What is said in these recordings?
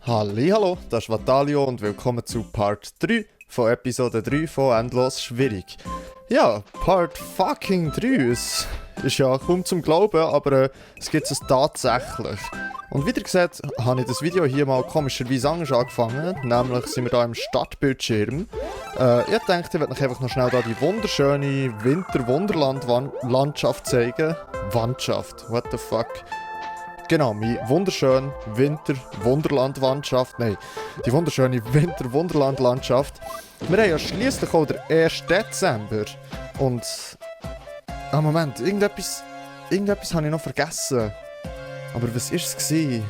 Hallihallo, das ist Vatalio und willkommen zu Part 3 von Episode 3 von Endlos Schwierig. Ja, Part fucking 3 ist ja kaum zum Glauben, aber es gibt es tatsächlich. Und wie ihr seht, habe ich das Video hier mal komischerweise anders angefangen, nämlich sind wir hier im Stadtbildschirm. Ich dachte, ich werde euch einfach noch schnell da die wunderschöne Winter-Wunderland-Landschaft zeigen. Wandschaft, what the fuck? Genau, meine wunderschöne Winter-Wunderland-Landschaft. Nein, die wunderschöne Winter-Wunderland-Landschaft. Wir haben ja schliesslich auch den 1. Dezember. Und... Ah, Moment, irgendetwas habe ich noch vergessen. Aber was war es?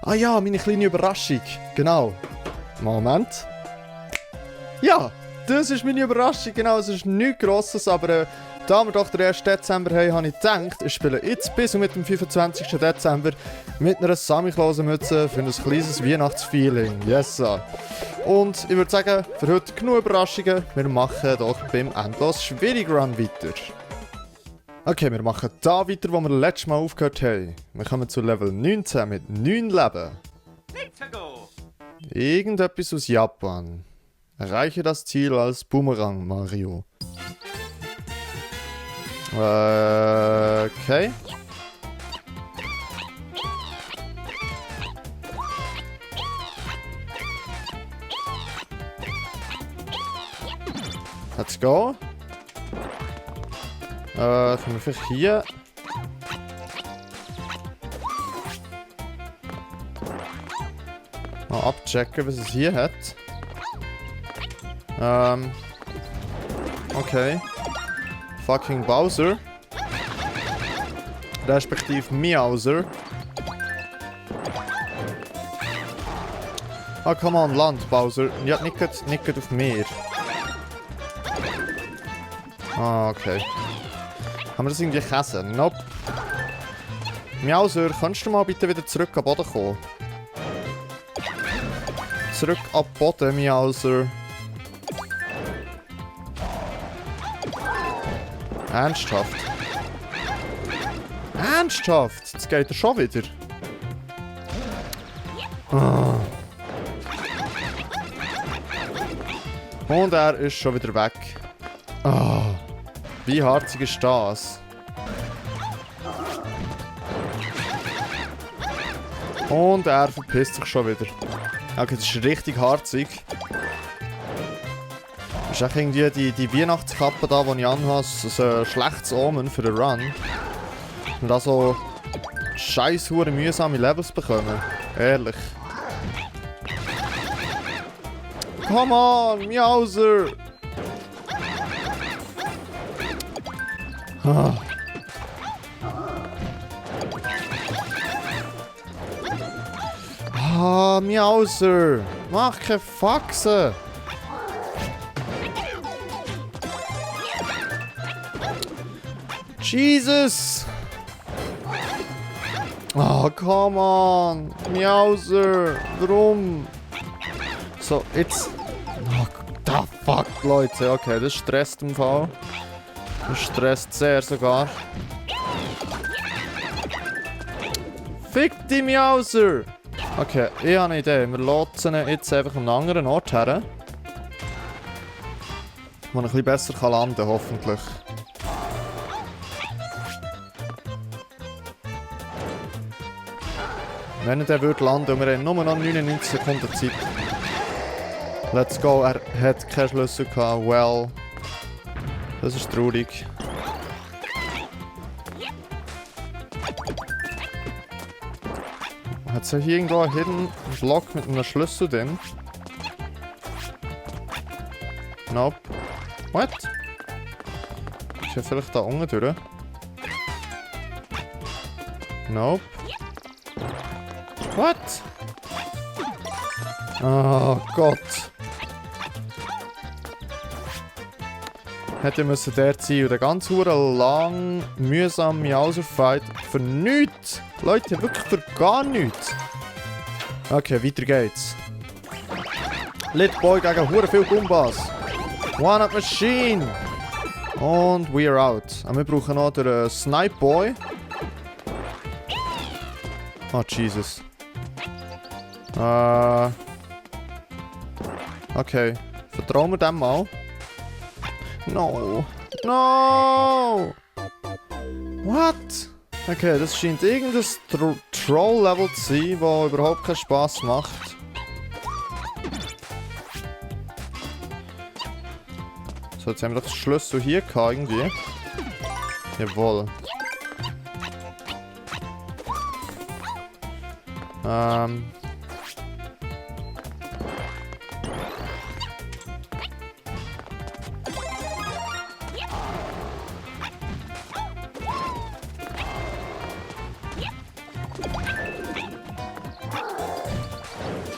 Ah ja, meine kleine Überraschung. Genau. Moment. Ja, das ist meine Überraschung. Genau, es ist nichts Grosses, aber... Da wir doch den 1. Dezember haben, habe ich gedacht, ich spiele jetzt bis und mit dem 25. Dezember mit einer Samichlausenmütze für ein kleines Weihnachtsfeeling. Yes, sir. Und ich würde sagen, für heute genug Überraschungen. Wir machen doch beim Endlos Schwierig Run weiter. Okay, wir machen da weiter, wo wir letztes Mal aufgehört haben. Wir kommen zu Level 19 mit 9 Leben. Irgendetwas aus Japan. Erreiche das Ziel als Boomerang, Mario. Okay. Let's go. Können wir vielleicht hier... mal abchecken, was es hier hat. Okay. Fucking Bowser. Respektive Meowser. Ah, come on, Land, Bowser. Ja, nicht auf Meer. Ah, okay. Haben wir das irgendwie gegessen? Nope. Meowser, kannst du mal bitte wieder zurück an Boden kommen? Zurück an Boden, Meowser. Ernsthaft? Ernsthaft? Jetzt geht er schon wieder. Oh. Und er ist schon wieder weg. Oh. Wie harzig ist das? Und er verpisst sich schon wieder. Okay, das ist richtig harzig. Das ist auch irgendwie die Weihnachtskappe da, die ich anhabe, so ein schlechtes Omen für den Run. Und da so scheiß hure mühsame Levels bekommen. Ehrlich. Come on, Meowser! Ah. Ah, Meowser! Mach keine Faxen! Jesus! Oh, come on! Meowser! Warum? So, jetzt... Oh, da fuck, Leute. Okay, das stresst im Fall. Das stresst sehr sogar. Fick die Meowser! Okay, ich habe eine Idee. Wir lotsen ihn jetzt einfach an einen anderen Ort her. Wo er ein bisschen besser landen kann, hoffentlich. Wenn er würde landen und wir haben nur noch 99 Sekunden Zeit. Let's go, er hat keinen Schlüssel gehabt. Well. Das ist traurig. Hat es hier irgendwo einen Hidden Block mit einem Schlüssel drin? Nope. What? Ist ja vielleicht da unten durch? Nope. What? Oh Gott. Hätte müssen der sein und der ganz lang, mühsam Meowser-Fight für nichts. Leute, wirklich für gar nichts. Okay, weiter geht's. Little Boy gegen hure viel Gumbas. One-Up Machine. Und we are out. Und wir brauchen noch den Snipe Boy. Oh, Jesus. Okay. Vertrauen wir dem mal. No. No! What? Okay, das scheint irgendein Troll-Level zu sein, das überhaupt keinen Spass macht. So, jetzt haben wir doch den Schlüssel hier gehabt, irgendwie. Jawohl.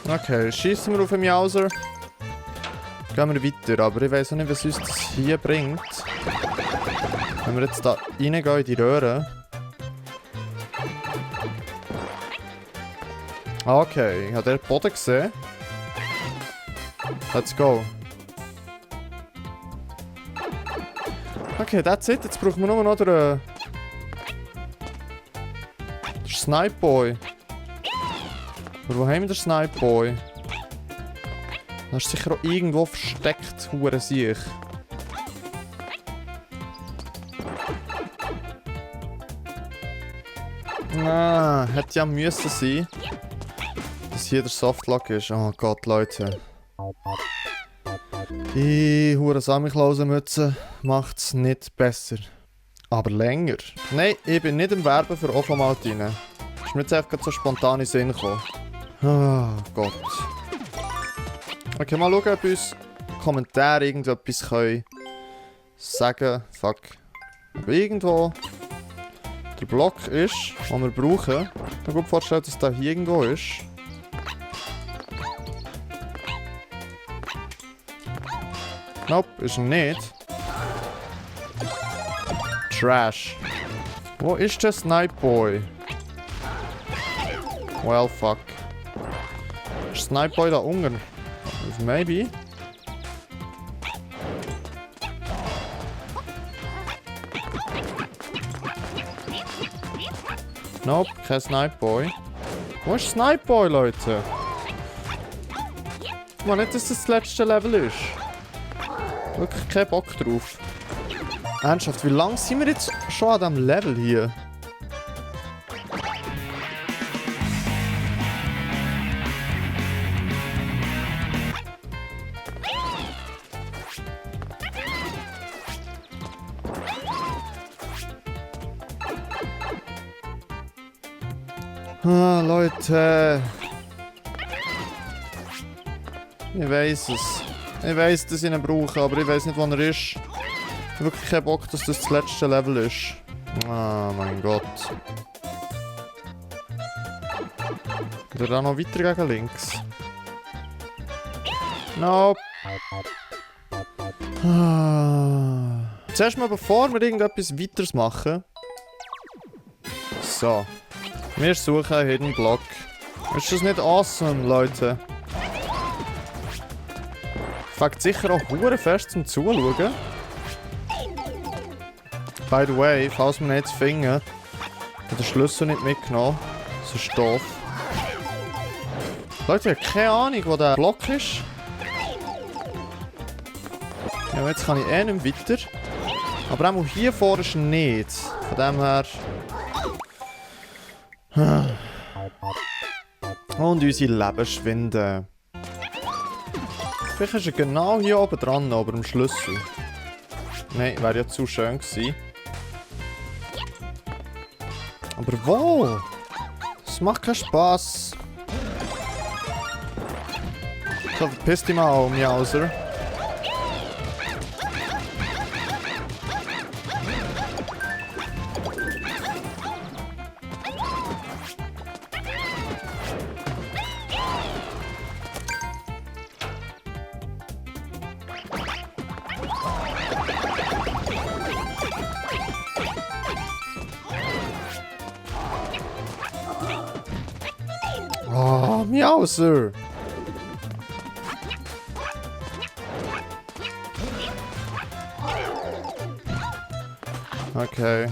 Okay, schießen wir auf den Mauser. Gehen wir weiter, aber ich weiß auch nicht, was uns das hier bringt. Wenn wir jetzt da reingehen in die Röhre. Okay, ich habe den Boden gesehen. Let's go. Okay, that's it. Jetzt brauchen wir nur noch den Snipe Boy. Aber wo haben wir den Snipe Boy? Da ist sicher auch irgendwo versteckt, hure Siech. Ah, hätte ja müssen sein, dass hier der Softlock ist. Oh Gott, Leute. Die hure Samichlausenmütze macht's nicht besser. Aber länger. Nein, ich bin nicht im Werben für Ofomaltine. Ist mir jetzt einfach so spontan in den Sinn gekommen. Oh Gott. Okay, mal schauen, ob uns Kommentare irgendetwas können sagen. Fuck. Ob irgendwo der Block ist, den wir brauchen. Ich kann mir gut vorstellen, dass der hier irgendwo ist. Nope, ist er nicht. Trash. Wo ist der Snipe Boy? Well, fuck. Ist Snipe Boy da unten? Maybe. Nope, kein Snipe Boy. Wo ist Snipe Boy, Leute? Ich meine nicht, dass das letzte Level ist. Wirklich keinen Bock drauf. Ernsthaft, wie lange sind wir jetzt schon an diesem Level hier? Ah, Leute. Ich weiß es. Ich weiß, dass ich ihn brauche, aber ich weiß nicht, wo er ist. Ich habe wirklich keinen Bock, dass das letzte Level ist. Ah, mein Gott. Geht er da noch weiter gegen links? Nope. Ah. Zuerst mal, bevor wir irgendetwas weiteres machen. So. Wir suchen einen Hidden Block. Ist das nicht awesome, Leute? Fängt sicher auch hure fest zum Zuschauen. By the way, falls wir ihn jetzt finden, hat den Schlüssel nicht mitgenommen. Das ist doof. Leute, ich habe keine Ahnung, wo der Block ist. Ja, jetzt kann ich eh nicht weiter. Aber auch hier vorne ist er nicht. Von dem her... Und unsere Leben schwinden. Vielleicht ist er genau hier oben dran, ober dem Schlüssel. Nein, wäre ja zu schön gewesen. Aber wo? Das macht keinen Spass. So, verpiss dich mal, Miauser. Oh, Miauser! Okay.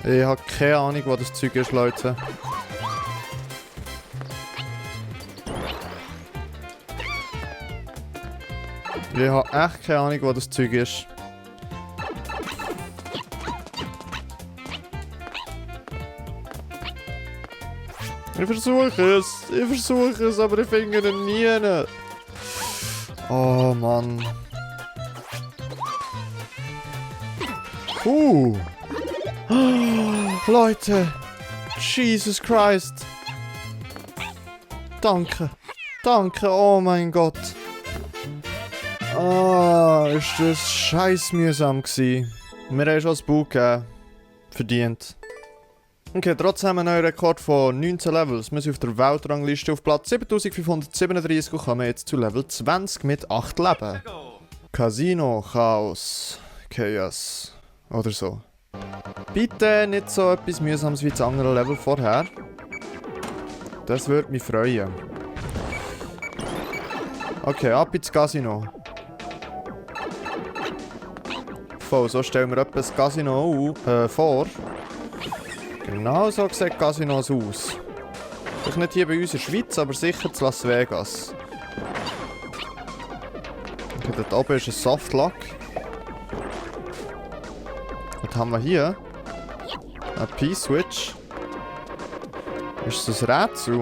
Ich habe keine Ahnung, wo das Zeug ist, Leute. Ich habe echt keine Ahnung, wo das Zeug ist. Ich versuche es, aber ich finde ihn nie. Oh Mann. Leute. Jesus Christ. Danke. Danke, oh mein Gott. Ist das scheiß mühsam gewesen. Wir haben schon das Buch gegeben. Verdient. Okay, trotzdem ein neuer Rekord von 19 Levels. Wir sind auf der Weltrangliste auf Platz 7537 und kommen jetzt zu Level 20 mit 8 Leben. Casino, Chaos, Chaos oder so. Bitte nicht so etwas Mühsames wie das andere Level vorher. Das würde mich freuen. Okay, ab ins Casino. Voll, so stellen wir etwa das Casino vor. Genau so sieht Casinos aus. Vielleicht nicht hier bei uns in der Schweiz, aber sicher zu Las Vegas. Okay, dort oben ist ein Softlock. Was haben wir hier? Ein P-Switch. Ist das ein Rätsel?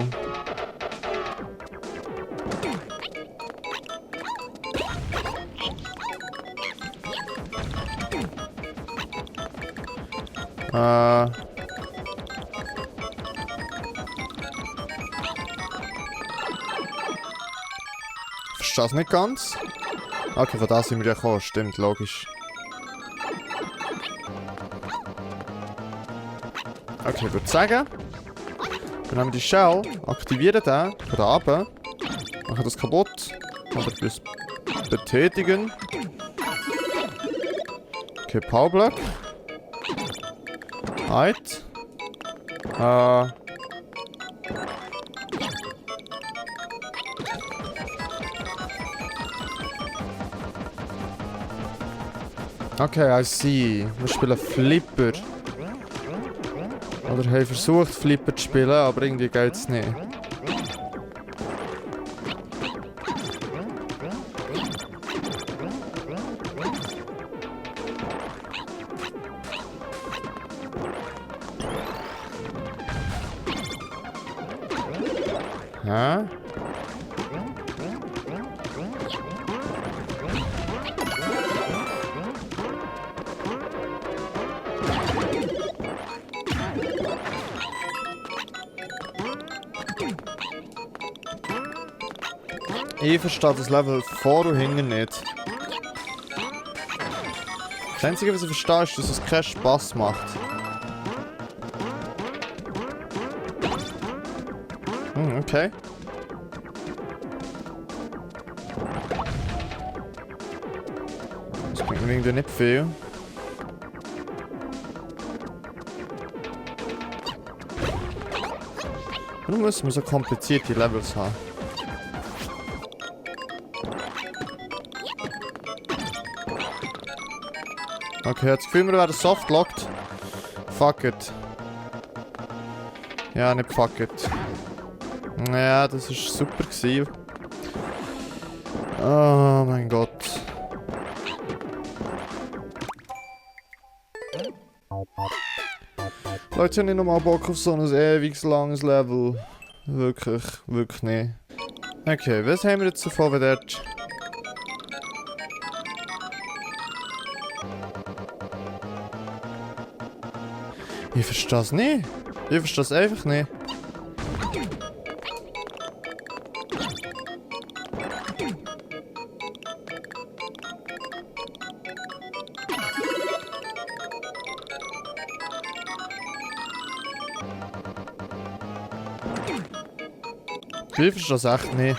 Verstehe das nicht ganz. Okay, von da sind wir ja gekommen, stimmt, logisch. Okay, ich würde sagen, wir nehmen die Shell, aktivieren den, von da runter, machen das kaputt, oder bis betätigen. Okay, Powerblock. Halt. Okay, I see. Wir spielen Flipper. Oder haben versucht Flipper zu spielen, aber irgendwie geht's nicht. Hä? Ich verstehe das Level vor und hinten nicht. Das Einzige, was ich verstehe, ist, dass es keinen Spass macht. Okay. Das bringt mir irgendwie nicht viel. Warum müssen wir so komplizierte Levels haben? Okay, jetzt Gefühl, wir werden softlocked. Fuck it. Ja, nicht fuck it. Ja, das ist super gewesen. Oh mein Gott. Leute, ich habe nicht nochmal Bock auf so ein ewig langes Level. Wirklich, wirklich nicht. Okay, was haben wir jetzt davon, wenn dort... Ich verstehe es nicht. Ich verstehe es einfach nicht. Ich verstehe es echt nicht.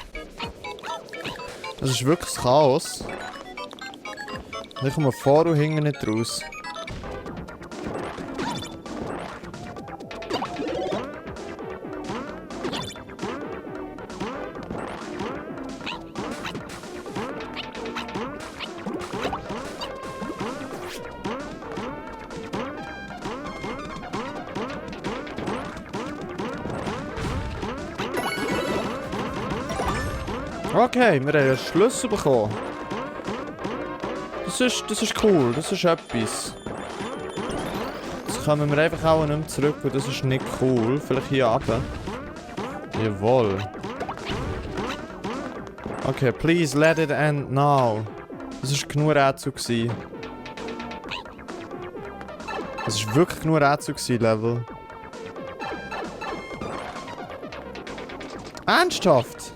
Das ist wirklich das Chaos. Ich komme vor und hinten nicht raus. Okay, wir haben einen Schlüssel bekommen. ist cool, das ist etwas. Jetzt kommen wir einfach auch nicht mehr zurück, weil das ist nicht cool. Vielleicht hier runter. Jawohl. Okay, please let it end now. Das war genug Rätsel gewesen. Das war wirklich genug Rätsel gewesen, Level. Ernsthaft?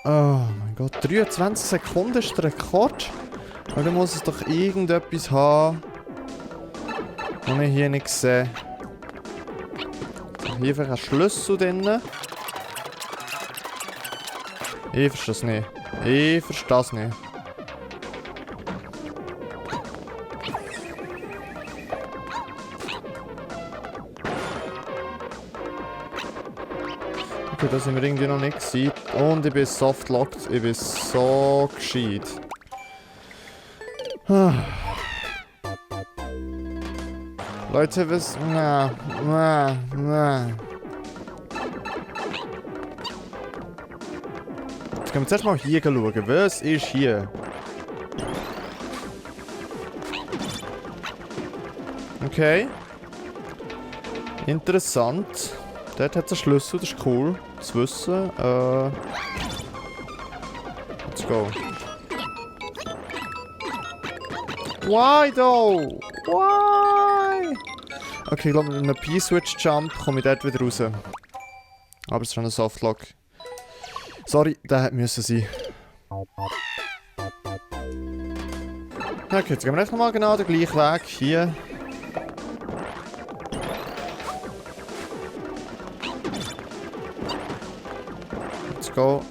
Oh mein Gott, 23 Sekunden ist der Rekord. Aber dann muss es doch irgendetwas haben, was ich hier nicht sehe. Hier einfach ein Schlüssel drin. Ich verstehe das nicht. Ich verstehe das nicht. Okay, da sind wir irgendwie noch nicht gewesen. Und ich bin softlocked. Ich bin so gescheit. Leute, was... Jetzt können wir zuerst mal hier schauen. Was ist hier? Okay. Interessant. Dort hat es einen Schlüssel, das ist cool. zu wissen. Let's go. Why though? Why? Okay, ich glaube mit einem P-Switch-Jump komme ich dort wieder raus. Aber es ist schon ein Softlock. Sorry, der hätte müssen sein. Okay, jetzt gehen wir einfach mal genau den gleichen Weg hier. Let's go.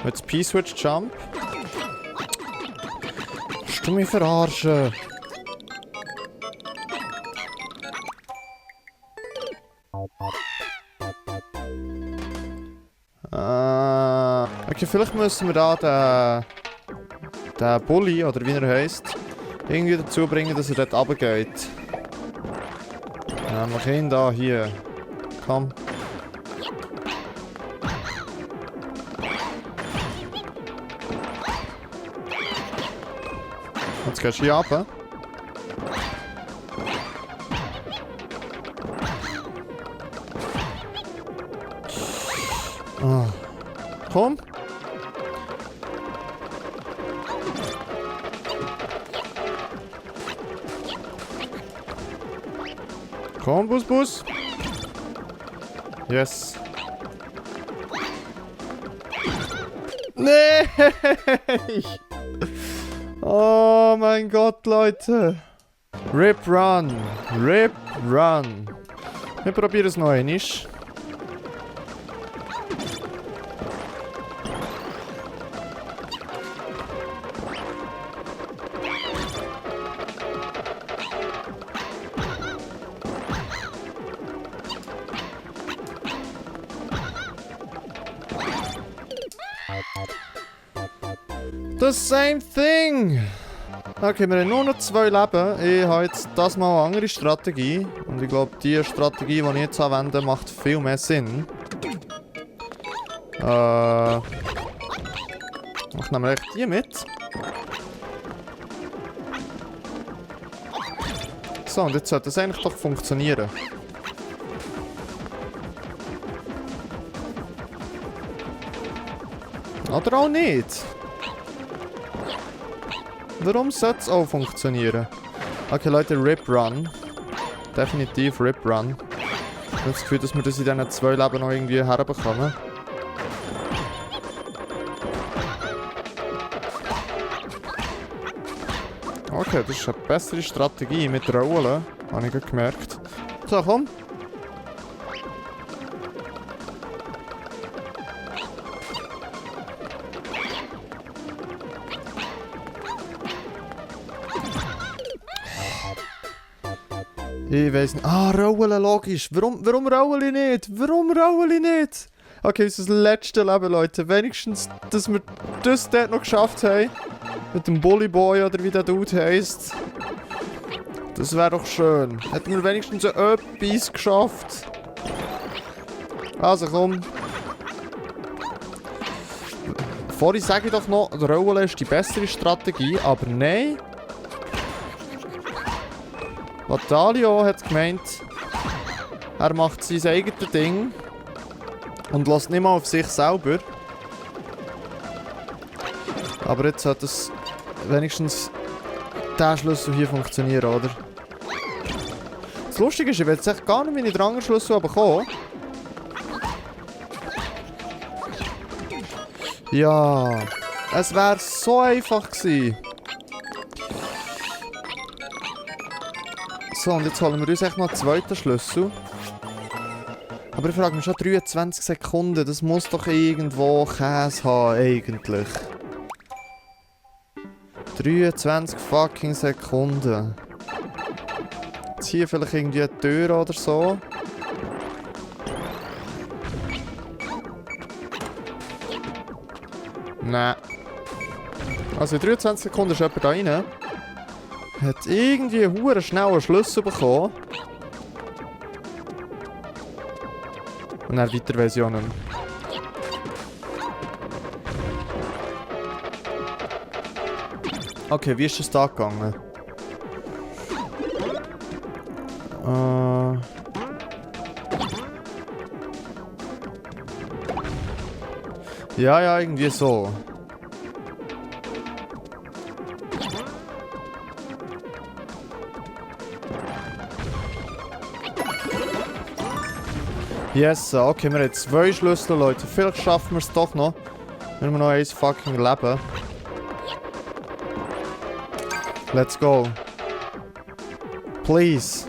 Jetzt P-Switch Jump. Willst du mich verarschen? Okay, vielleicht müssen wir da den Bully, oder wie er heisst, irgendwie dazu bringen, dass er dort runtergeht. Mach ihn da, hier. Komm. Jetzt gehst du hier runter. Oh. Komm. Komm, Bus. Yes. Nee! Oh mein Gott, Leute. Rip Run. Rip Run. Wir probieren es noch einmal. The same thing! Okay, wir haben nur noch 2 Leben. Ich habe jetzt das mal eine andere Strategie. Und ich glaube, die Strategie, die ich jetzt anwende, macht viel mehr Sinn. Ich nehme echt die mit. So, und jetzt sollte das eigentlich doch funktionieren. Oder auch nicht. Warum sollte es auch funktionieren? Okay, Leute, Rip Run. Definitiv Rip Run. Ich habe das Gefühl, dass wir das in diesen 2 Leben noch irgendwie herbekommen. Okay, das ist eine bessere Strategie mit Rollen. Habe ich gerade gemerkt. So, komm. Ich weiss nicht. Ah, rollen, logisch. Warum rollen ich nicht? Warum rollen ich nicht? Okay, das ist das letzte Leben, Leute. Wenigstens, dass wir das dort noch geschafft haben. Mit dem Bully Boy oder wie der Dude heisst. Das wäre doch schön. Hätten wir wenigstens so etwas geschafft. Also komm. Vorhin sage ich doch noch, der Rollen ist die bessere Strategie, aber nein. Batalio hat gemeint, er macht sein eigenes Ding und lässt nicht mal auf sich selber. Aber jetzt hat es wenigstens der Schlüssel hier funktionieren, oder? Das Lustige ist, ich will jetzt echt gar nicht meine Drangerschlüssel bekommen. Ja, es wäre so einfach gewesen. So, und jetzt holen wir uns echt noch einen zweiten Schlüssel. Aber ich frage mich schon, 23 Sekunden, das muss doch irgendwo Käse haben, eigentlich. 23 fucking Sekunden. Jetzt hier vielleicht irgendwie eine Tür oder so. Nein. Also in 23 Sekunden ist jemand da rein. Hat irgendwie einen schnell einen Schlüssel bekommen. Und dann weiter weiss ich auch nicht mehr. Okay, wie ist es da gegangen? Ja, irgendwie so. Yes, okay, wir haben 2 Schlüssel, Leute. Vielleicht schaffen wir es doch noch. Wir haben noch 1 fucking Leben. Let's go. Please.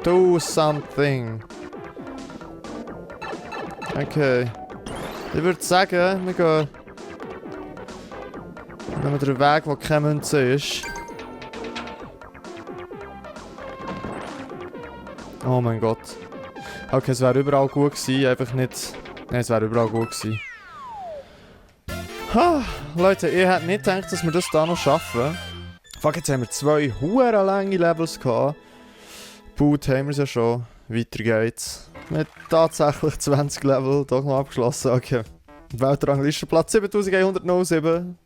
Do something. Okay. Ich würde sagen, wir gehen... Nehmen wir den Weg, wo keine Münze ist. Oh mein Gott. Okay, es wäre überall gut gewesen, einfach nicht... Nein, es wäre überall gut gewesen. Leute, ich hätte nicht gedacht, dass wir das da noch schaffen. Fuck, jetzt haben wir 2 hure lange Levels gehabt. Boot haben wir es ja schon. Weiter geht's. Mit tatsächlich 20 Level doch noch abgeschlossen. Okay. Weltrangliste Platz 7107.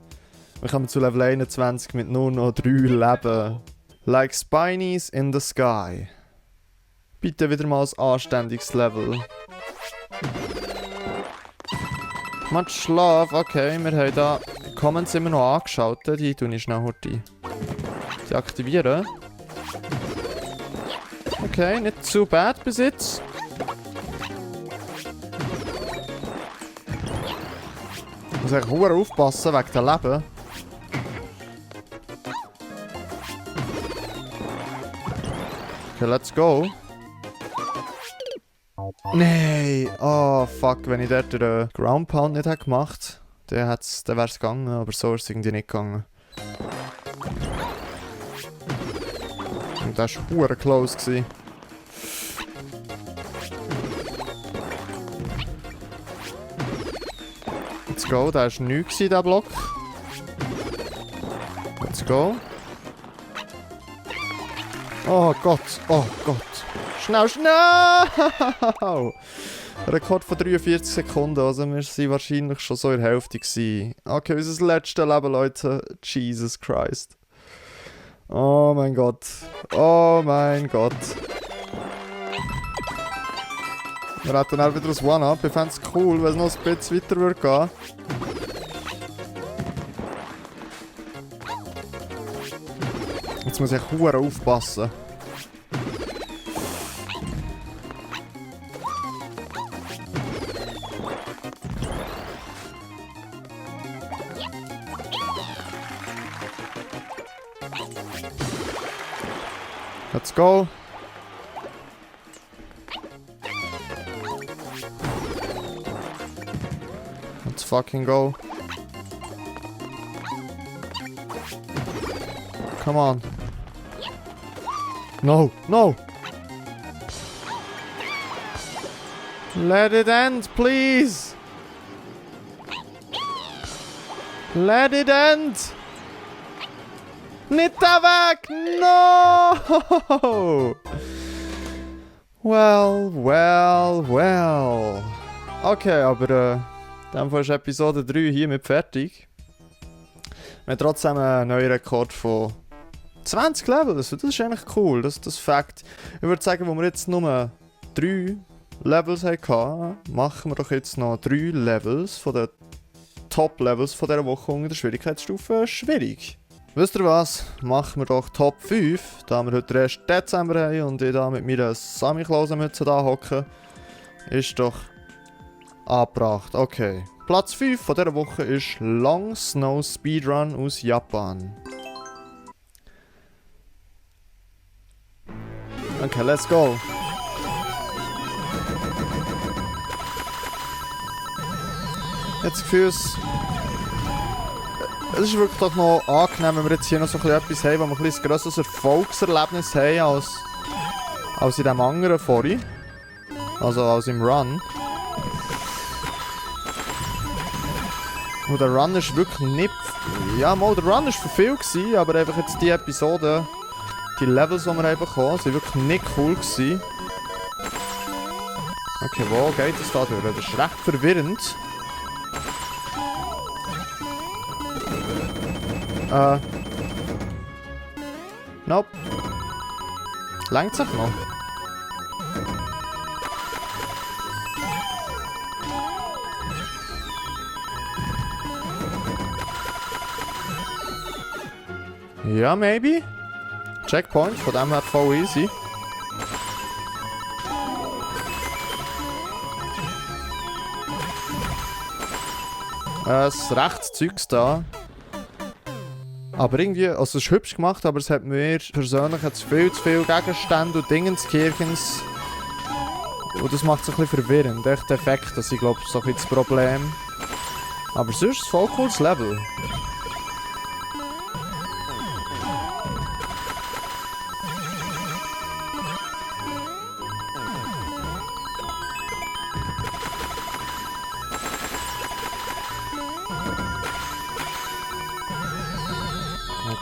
Wir kommen zu Level 21 mit nur noch 3 Leben. Like Spinies in the Sky. Bitte wieder mal ein anständiges Level. Much Schlaf, okay, wir haben da Comments immer noch angeschaltet, die tue ich schnell heute deaktivieren. Okay, nicht zu bad bis jetzt. Ich muss echt verdammt aufpassen wegen dem Leben. Okay, let's go. Nein! Oh fuck, wenn ich dort den Ground Pound nicht hätte gemacht hätte, dann wäre es gegangen, aber so ist es irgendwie nicht gegangen. Und das war verdammt close gewesen. Let's go, da war nichts in diesem Block. Let's go. Oh Gott, oh Gott. Schnell, schnell! Rekord von 43 Sekunden, also wir waren wahrscheinlich schon so in der Hälfte gewesen. Okay, unser letztes Leben, Leute. Jesus Christ. Oh mein Gott. Oh mein Gott. Wir hätten dann wieder ein One-Up. Ich fände es cool, wenn es noch ein bisschen weiter würde gehen. Jetzt muss ich verdammt aufpassen. Let's go. Let's fucking go. Come on. No, no. Let it end, please. Let it end. Nicht der Weg! No! Well. Okay, aber dann ist Episode 3 hiermit fertig. Wir haben trotzdem einen neuen Rekord von 20 Levels. Das ist eigentlich cool, das ist Fakt. Ich würde sagen, wo wir jetzt nur 3 Levels hatten, machen wir doch jetzt noch 3 Levels von den Top-Levels von dieser Woche unter der Schwierigkeitsstufe schwierig. Wisst ihr was? Machen wir doch Top 5, da wir heute den 1. Dezember haben und ich da mit meiner Samichlausen-Mütze da hocke. Ist doch angebracht. Okay. Platz 5 von dieser Woche ist Long Snow Speedrun aus Japan. Okay, let's go. Jetzt Gefühl, es ist wirklich doch noch angenehm, wenn wir jetzt hier noch so etwas haben, wo wir ein grösseres Erfolgserlebnis haben als in dem anderen vorhin. Also als im Run. Und der Run ist wirklich nicht... Ja, mal, der Run war für viel gewesen, aber einfach jetzt die Episode, die Levels, die wir haben bekommen, sind wirklich nicht cool gewesen. Okay, wo geht es da durch? Das ist recht verwirrend. Nope. Längt sich noch. Ja, maybe. Checkpoint, von dem her voll easy. Das Rechtszeugs da. Aber irgendwie, also es ist hübsch gemacht, aber es hat mir persönlich jetzt viel zu viele Gegenstände und Dingenskirchens. Und das macht es ein bisschen verwirrend. Echt Effekt, das ist, glaube ich, so ein bisschen das Problem. Aber sonst ist es voll cooles Level.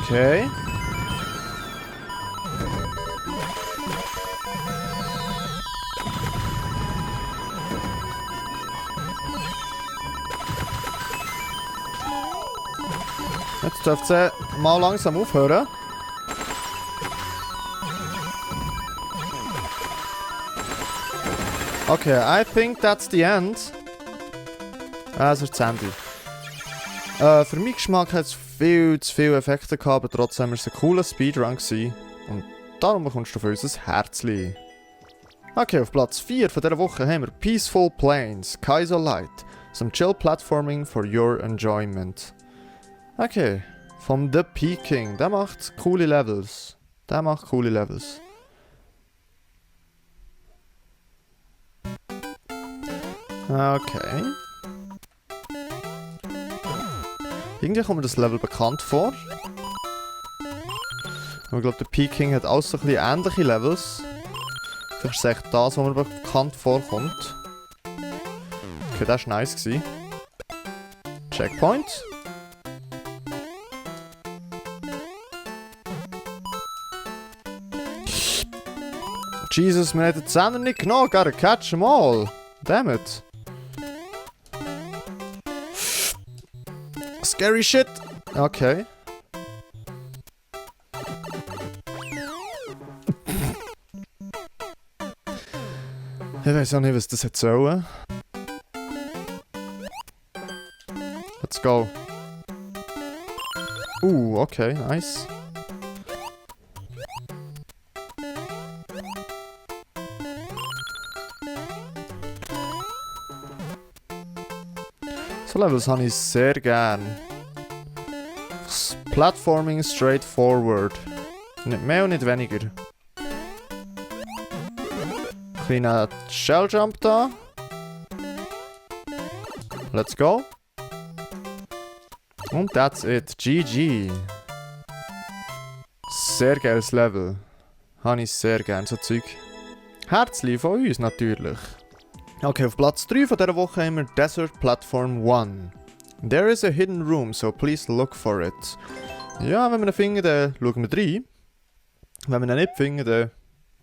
Okay. Jetzt dürft ihr mal langsam aufhören. Okay, I think that's the end. Das ist das Ende. Für meinen Geschmack hat es viel zu viele Effekte gehabt, aber trotzdem war es ein cooler Speedrun gewesen. Und darum bekommst du von uns ein Herzli. Okay, auf Platz 4 von dieser Woche haben wir Peaceful Plains, Kaizo Light. Some chill platforming for your enjoyment. Okay, vom The Peking. Der macht coole Levels. Okay. Irgendwie kommt mir das Level bekannt vor. Aber ich glaube, der Peking hat auch so ein bisschen ähnliche Levels. Vielleicht ist es echt das, was mir bekannt vorkommt. Okay, das war nice. Checkpoint. Jesus, wir haben den Zehner nicht genommen. Gotta catch them all. Damn it. Scary shit. Okay. Ich weiß auch nicht, was das jetzt soll. Let's go. Okay, nice. So Levels habe ich sehr gern. Platforming straightforward. Nicht mehr und nicht weniger. Kleiner Shelljump da. Let's go. Und that's it. GG. Sehr geiles Level. Habe ich sehr gern, so Zeug. Herzlich von uns natürlich. Okay, auf Platz 3 von dieser Woche haben wir Desert Platform 1. There is a hidden room, so please look for it. Ja, wenn wir ihn finden, dann schauen wir rein. Wenn wir ihn nicht finden, dann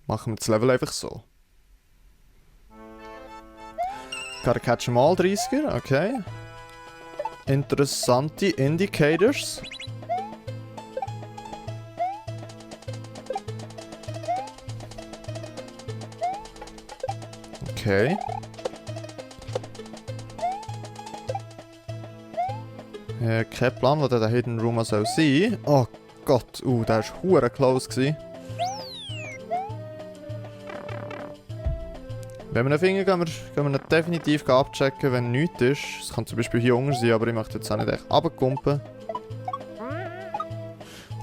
machen wir das Level einfach so. Gotta catch them all 30er, okay. Interessante Indicators. Okay. Kein Plan, wo der Hidden Room soll sein. Oh Gott, der war hure close gewesen. Wenn wir ihn finden, gehen wir ihn definitiv abchecken, wenn nichts ist. Es kann zum Beispiel hier unten sein, aber ich möchte jetzt auch nicht echt runterkumpen.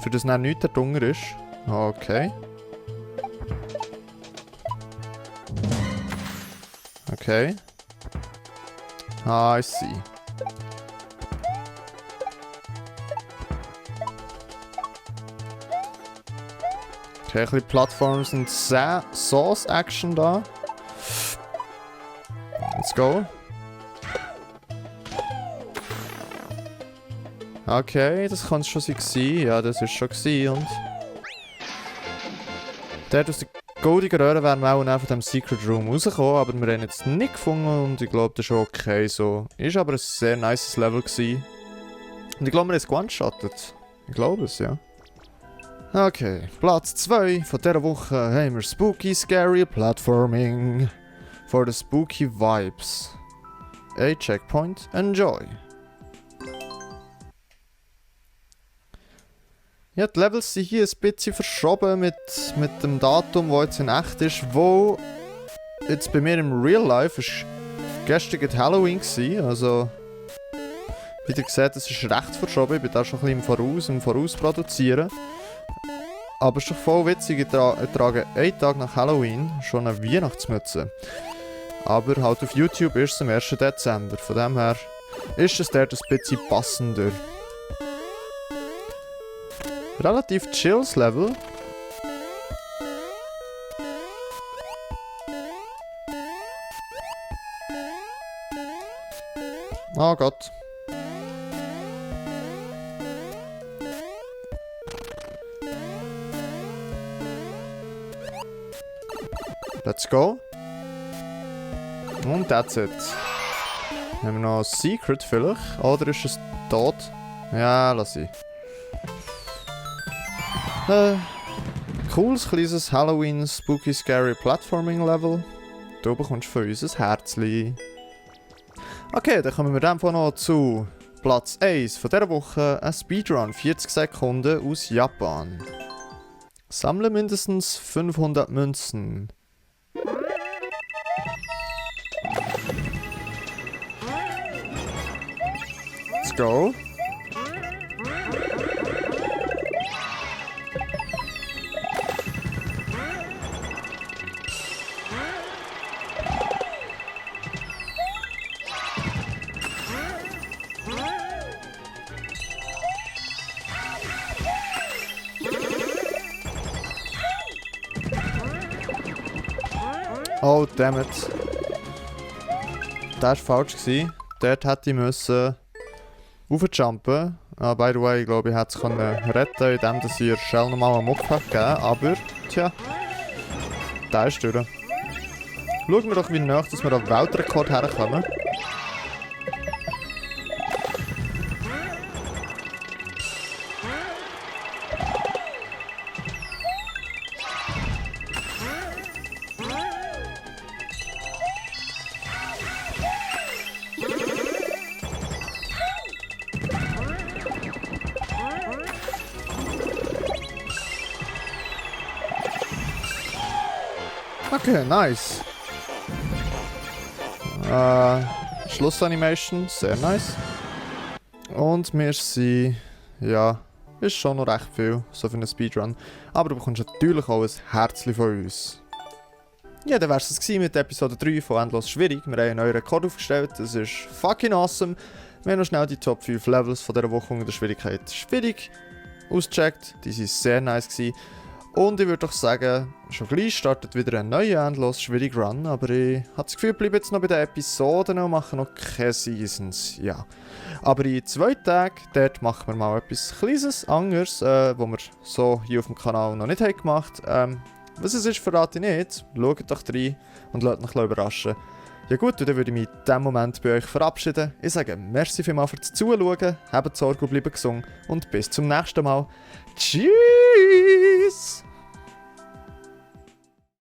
Für das dann nichts da drunter ist. Okay. Okay. I see. Okay, ein bisschen Plattforms und Sauce-Action da. Let's go. Okay, das kann es schon sein. Ja, das ist schon gewesen. Und dort aus der goldigen Röhre wären wir auch von diesem Secret Room rausgekommen, aber wir haben jetzt nicht gefunden und ich glaube, das ist okay so. Ist aber ein sehr nices Level gewesen. Und ich glaube, wir haben es one-shottet. Ich glaube es, ja. Okay, Platz 2 von dieser Woche haben wir Spooky Scary Platforming. For the spooky vibes. A checkpoint, enjoy. Ja, die Levels sind hier ein bisschen verschoben mit dem Datum, das jetzt in echt ist, wo jetzt bei mir im Real Life ist gestern Halloween gewesen, also wie ihr seht, es ist recht verschoben, ich bin da schon ein bisschen im Voraus produzieren. Aber es ist doch voll witzig, ich trage einen Tag nach Halloween schon eine Weihnachtsmütze. Aber halt auf YouTube ist es am 1. Dezember, von dem her ist es dort ein bisschen passender. Relativ chills Level. Oh Gott. Let's go. Und that's it. Haben wir noch ein Secret vielleicht? Oder ist es tot? Ja, lass ich. Cooles kleines Halloween Spooky Scary Platforming Level. Du bekommst von uns ein Herzli. Okay, dann kommen wir dann noch zu Platz 1 von dieser Woche. Ein Speedrun 40 Sekunden aus Japan. Sammle mindestens 500 Münzen. Let's go. Oh, dammit. Das war falsch gewesen. Dort hätte ich müssen raufjumpen. By the way, ich glaube, ich hätte es retten indem ich ihr schnell nochmal einen Muck gegeben. Aber, tja, der ist durch. Schauen wir doch, wie nah dass wir auf den Weltrekord herkommen. Okay, nice. Schlussanimation, sehr nice. Und wir sind, ja, ist schon noch recht viel, so für einen Speedrun. Aber du bekommst natürlich auch ein Herzchen von uns. Ja, dann wär's es mit Episode 3 von Endlos Schwierig. Wir haben einen neuen Rekord aufgestellt, das ist fucking awesome. Wir haben noch schnell die Top 5 Levels von dieser Woche unter der Schwierigkeit schwierig ausgecheckt. Die waren sehr nice gewesen. Und ich würde doch sagen, schon gleich startet wieder ein neuer endlos schwieriger Run, aber ich habe das Gefühl, ich bleibe jetzt noch bei den Episoden und mache noch keine Seasons, ja. Aber in 2 Tagen, dort machen wir mal etwas Kleines, anderes, was wir so hier auf dem Kanal noch nicht haben gemacht haben. Was es ist, verrate ich nicht. Schaut doch rein und lasst euch überraschen. Ja gut, und dann würde ich mich in diesem Moment bei euch verabschieden. Ich sage merci vielmals fürs Zuschauen, habt Sorge und bleibt gesund und bis zum nächsten Mal. Tschüss!